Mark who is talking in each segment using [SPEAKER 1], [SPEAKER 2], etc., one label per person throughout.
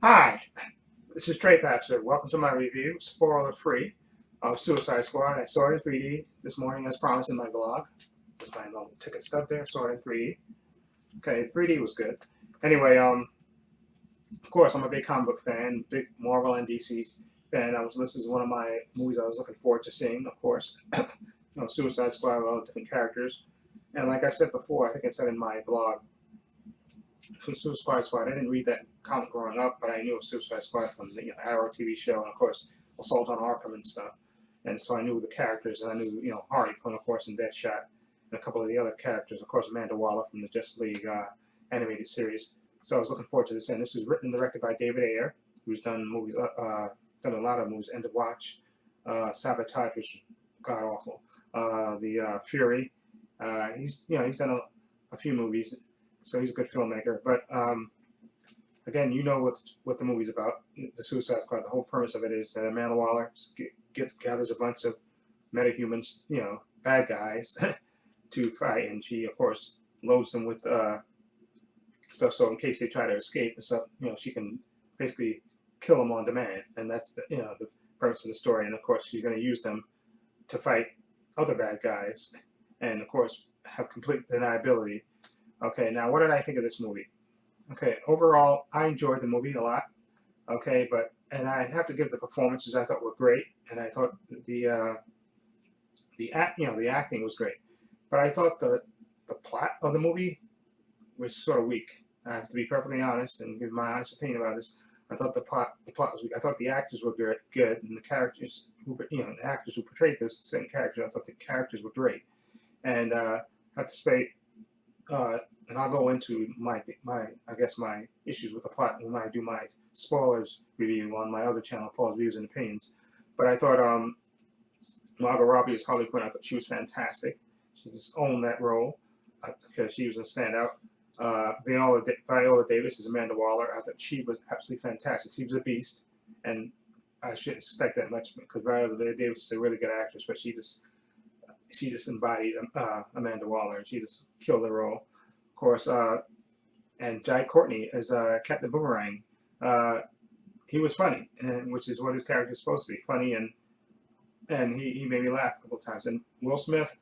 [SPEAKER 1] Hi, this is Trepacer. Welcome to my review, spoiler free, of Suicide Squad. I saw it in 3D this morning as promised in my vlog. There's my little ticket stub there, saw it in 3D. Okay, 3D was good. Anyway, of course, I'm a big comic book fan, big Marvel and DC fan. This is one of my movies I was looking forward to seeing, of course. Suicide Squad with all the different characters. And like I said before, I think I said in my blog, Suicide Squad. I didn't read that comic growing up, but I knew of Suicide Squad from the Arrow TV show, and of course Assault on Arkham and stuff. And so I knew the characters, and I knew Harley Quinn, of course, and Deadshot, and a couple of the other characters. Of course, Amanda Waller from the Justice League animated series. So I was looking forward to this. And this is written and directed by David Ayer, who's done movies, done a lot of movies. End of Watch, Sabotage, which was god awful. The Fury. He's done a few movies, so he's a good filmmaker. But again, you know what the movie's about. The Suicide Squad. The whole premise of it is that Amanda Waller gathers a bunch of metahumans, bad guys, to fight, and she, of course, loads them with stuff. So in case they try to escape and stuff, she can basically kill them on demand, and that's the premise of the story. And of course, she's going to use them to fight other bad guys, and of course, have complete deniability. Okay, now what did I think of this movie? Okay, overall, I enjoyed the movie a lot. Okay, and I have to give the performances I thought were great, and I thought the acting was great, but I thought the plot of the movie was sort of weak. I have to be perfectly honest and give my honest opinion about this. I thought the plot was weak. I thought the actors were good, and the characters the actors who portrayed those same characters, I thought the characters were great, and I have to say and I'll go into my I guess my issues with the plot when I do my spoilers review on my other channel, Paul's Views and Opinions. But I thought Margot Robbie as Harley Quinn, I thought she was fantastic. She just owned that role because she was a standout. Viola Davis as Amanda Waller, I thought she was absolutely fantastic. She was a beast, and I shouldn't expect that much because Viola Davis is a really good actress, but she just embodied Amanda Waller, and she just killed the role. Of course, and Jai Courtney as Captain Boomerang. Uh, he was funny, and which is what his character is supposed to be, funny, and he made me laugh a couple of times. And Will Smith,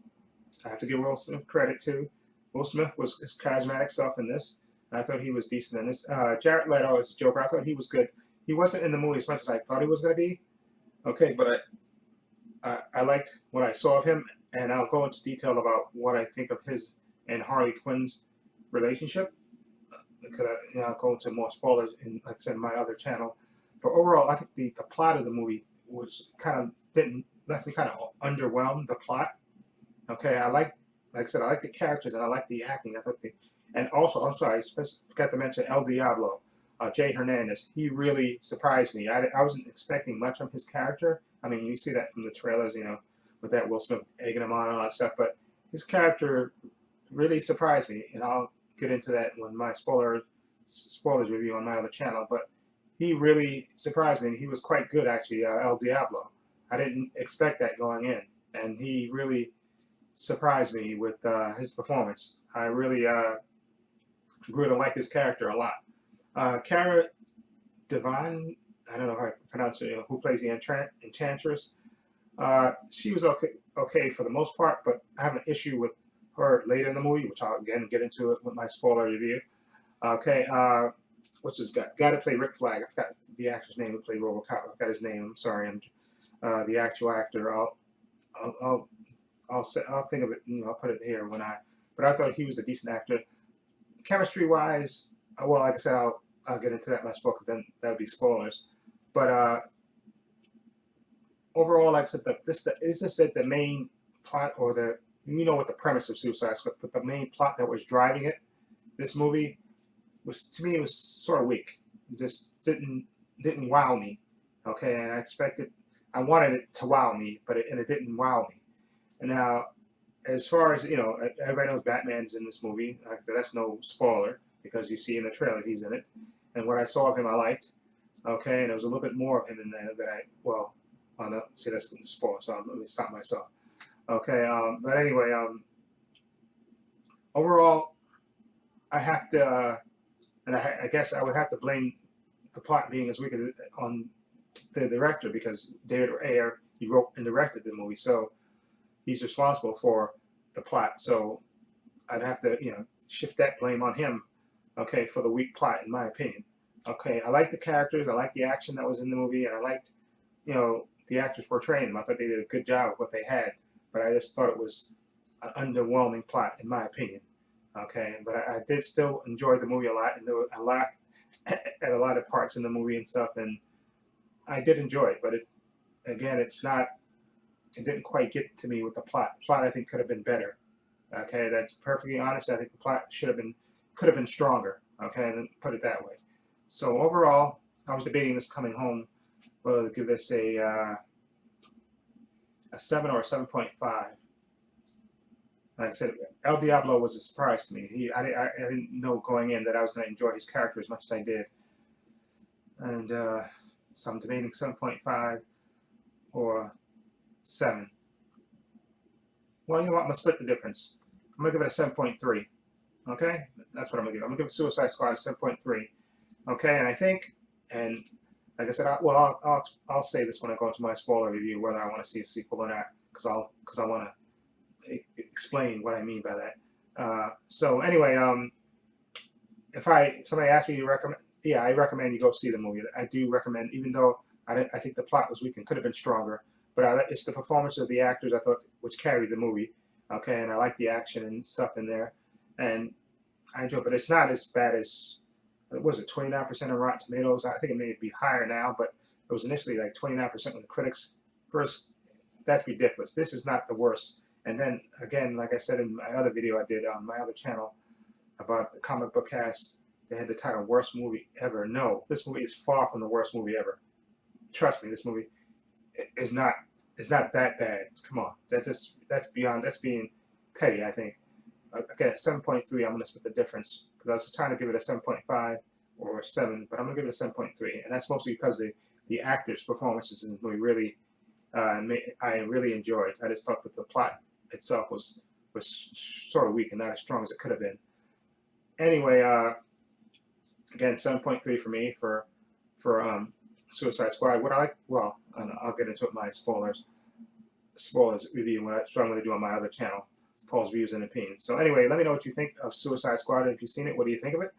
[SPEAKER 1] I have to give Will Smith credit too. Will Smith was his charismatic self in this, and I thought he was decent in this. Jared Leto as Joker, I thought he was good. He wasn't in the movie as much as I thought he was going to be. Okay, but I liked what I saw of him, and I'll go into detail about what I think of his and Harley Quinn's relationship because I'll go into more spoilers in, like I said, my other channel. But overall, I think the plot of the movie was kind of didn't left me kind of underwhelmed. The plot, okay, like I said, I like the characters and I like the acting. And also, I'm sorry, I forgot to mention El Diablo, Jay Hernandez. He really surprised me. I wasn't expecting much from his character. I mean, you see that from the trailers, with that Will Smith egging him on and all that stuff. But his character really surprised me, and I'll get into that when my spoilers review on my other channel. But he really surprised me. He was quite good, actually, El Diablo. I didn't expect that going in, and he really surprised me with his performance. I really grew to like his character a lot. Cara Devine, I don't know how to pronounce it, who plays the Enchantress. She was okay for the most part, but I have an issue with her later in the movie, which I'll again get into it with my spoiler review. Okay, what's this guy? Guy to play Rick Flag. I forgot the actor's name who played RoboCop. I forgot his name. I'm sorry. The actual actor. I'll, I'll I'll think of it. I'll put it here when I. But I thought he was a decent actor. Chemistry wise, well, like I said, I'll get into that in my spoiler. Then that would be spoilers. But overall, like I said, it's just that the main plot or what the premise of Suicide Squad, but the main plot that was driving it, this movie was to me it was sort of weak. It just didn't wow me. Okay, and I wanted it to wow me, but it didn't wow me. And now, as far as everybody knows Batman's in this movie. Like I said, that's no spoiler because you see in the trailer he's in it. And what I saw of him, I liked. Okay, and there was a little bit more of him in there that see that's going to spoil, so let me stop myself. Okay, but anyway, overall, I have to, and I guess I would have to blame the plot being as weak as on the director, because David Ayer, he wrote and directed the movie, so he's responsible for the plot. So I'd have to, shift that blame on him, okay, for the weak plot, in my opinion. Okay, I like the characters, I like the action that was in the movie, and I liked, the actors portraying them. I thought they did a good job with what they had, but I just thought it was an underwhelming plot, in my opinion. Okay, but I did still enjoy the movie a lot, and there were a lot at a lot of parts in the movie and stuff, and I did enjoy it. But again, it didn't quite get to me with the plot. The plot, I think, could have been better. Okay, that's perfectly honest. I think the plot could have been stronger. Okay, and then put it that way. So overall, I was debating this coming home whether to give this a 7 or a 7.5. Like I said, El Diablo was a surprise to me. I didn't know going in that I was going to enjoy his character as much as I did. And so I'm debating 7.5 or 7. Well, you know what? I'm going to split the difference. I'm going to give it a 7.3. Okay? That's what I'm going to give. I'm going to give Suicide Squad a 7.3. Okay? And I think, and like I said, I'll say this when I go into my spoiler review, whether I want to see a sequel or not, because I want to explain what I mean by that. So anyway, if somebody asks me to recommend, yeah, I recommend you go see the movie. I do recommend, even though I think the plot was weak and could have been stronger, but it's the performance of the actors I thought which carried the movie. Okay, and I like the action and stuff in there, and I enjoy it. But it's not as bad as, was it 29% on Rotten Tomatoes? I think it may be higher now, but it was initially like 29% when the critics first. That's ridiculous. This is not the worst. And then again, like I said in my other video I did on my other channel about the comic book cast, they had the title "Worst Movie Ever." No, this movie is far from the worst movie ever. Trust me, this movie is not that bad. Come on, that's being petty, I think. Again, 7.3. I'm going to split the difference because I was trying to give it a 7.5 or a 7, but I'm going to give it a 7.3, and that's mostly because the actors' performances in the movie really, I really enjoyed. I just thought that the plot itself was sort of weak and not as strong as it could have been. Anyway, again, 7.3 for me for Suicide Squad. What I like, well, I'll get into it in my spoilers review. That's what I'm going to do on my other channel, Paul's Views and Opinions. So anyway, let me know what you think of Suicide Squad. If you've seen it, what do you think of it?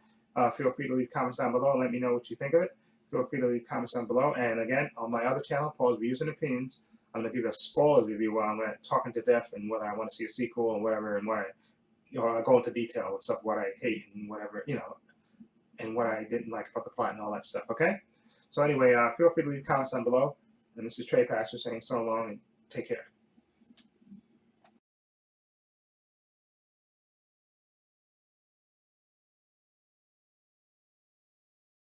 [SPEAKER 1] Feel free to leave comments down below and let me know what you think of it. Feel free to leave comments down below. And again, on my other channel, Paul's Views and Opinions, I'm going to give you a spoiler review where I'm going to talk into depth and whether I want to see a sequel and whatever, and what I'll go into detail with stuff, what I hate and whatever, and what I didn't like about the plot and all that stuff. Okay? So anyway, feel free to leave comments down below. And this is Trepacer saying so long and take care.